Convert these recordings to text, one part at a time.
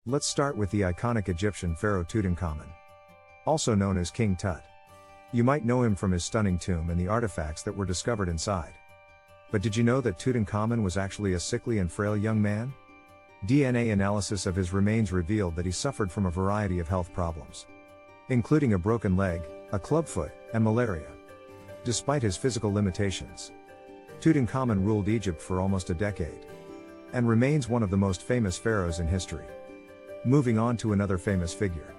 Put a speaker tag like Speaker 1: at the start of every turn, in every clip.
Speaker 1: Let's start with the iconic Egyptian pharaoh Tutankhamun, also known as King Tut. You might know him from his stunning tomb and the artifacts that were discovered inside. But did you know that Tutankhamun was actually a sickly and frail young man? DNA analysis of his remains revealed that he suffered from a variety of health problems, including a broken leg, a clubfoot, and malaria. Despite his physical limitations, Tutankhamun ruled Egypt for almost a decade, and remains one of the most famous pharaohs in history. Moving on to another famous figure.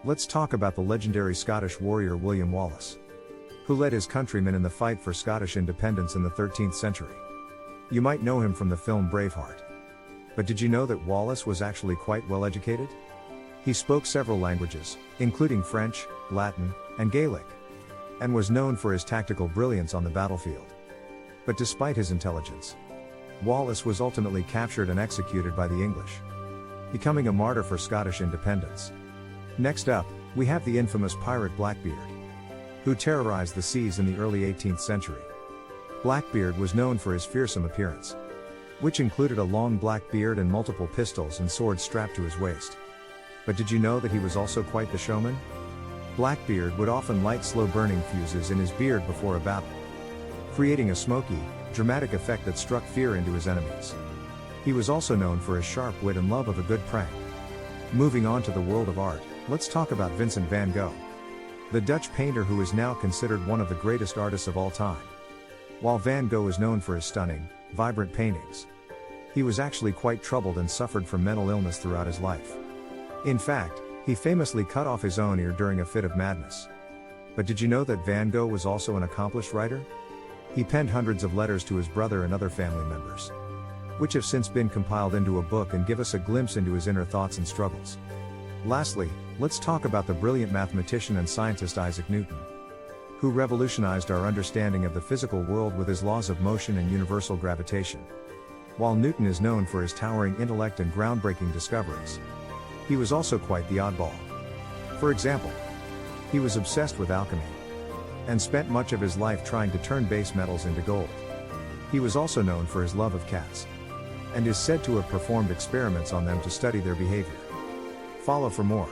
Speaker 1: Let's talk about the legendary Scottish warrior William Wallace, who led his countrymen in the fight for Scottish independence in the 13th century. You might know him from the film Braveheart. But did you know that Wallace was actually quite well educated? He spoke several languages, including French, Latin, and Gaelic, and was known for his tactical brilliance on the battlefield. But despite his intelligence, Wallace was ultimately captured and executed by the English, becoming a martyr for Scottish independence. Next up, we have the infamous pirate Blackbeard, who terrorized the seas in the early 18th century. Blackbeard was known for his fearsome appearance, which included a long black beard and multiple pistols and swords strapped to his waist. But did you know that he was also quite the showman? Blackbeard would often light slow-burning fuses in his beard before a battle, creating a smoky, dramatic effect that struck fear into his enemies. He was also known for his sharp wit and love of a good prank. Moving on to the world of art, let's talk about Vincent van Gogh, the Dutch painter who is now considered one of the greatest artists of all time. While Van Gogh is known for his stunning, vibrant paintings, he was actually quite troubled and suffered from mental illness throughout his life. In fact, he famously cut off his own ear during a fit of madness. But did you know that Van Gogh was also an accomplished writer? He penned hundreds of letters to his brother and other family members, which have since been compiled into a book and give us a glimpse into his inner thoughts and struggles. Lastly, let's talk about the brilliant mathematician and scientist Isaac Newton, who revolutionized our understanding of the physical world with his laws of motion and universal gravitation. While Newton is known for his towering intellect and groundbreaking discoveries, he was also quite the oddball. For example, he was obsessed with alchemy, and spent much of his life trying to turn base metals into gold. He was also known for his love of cats, and is said to have performed experiments on them to study their behavior. Follow for more.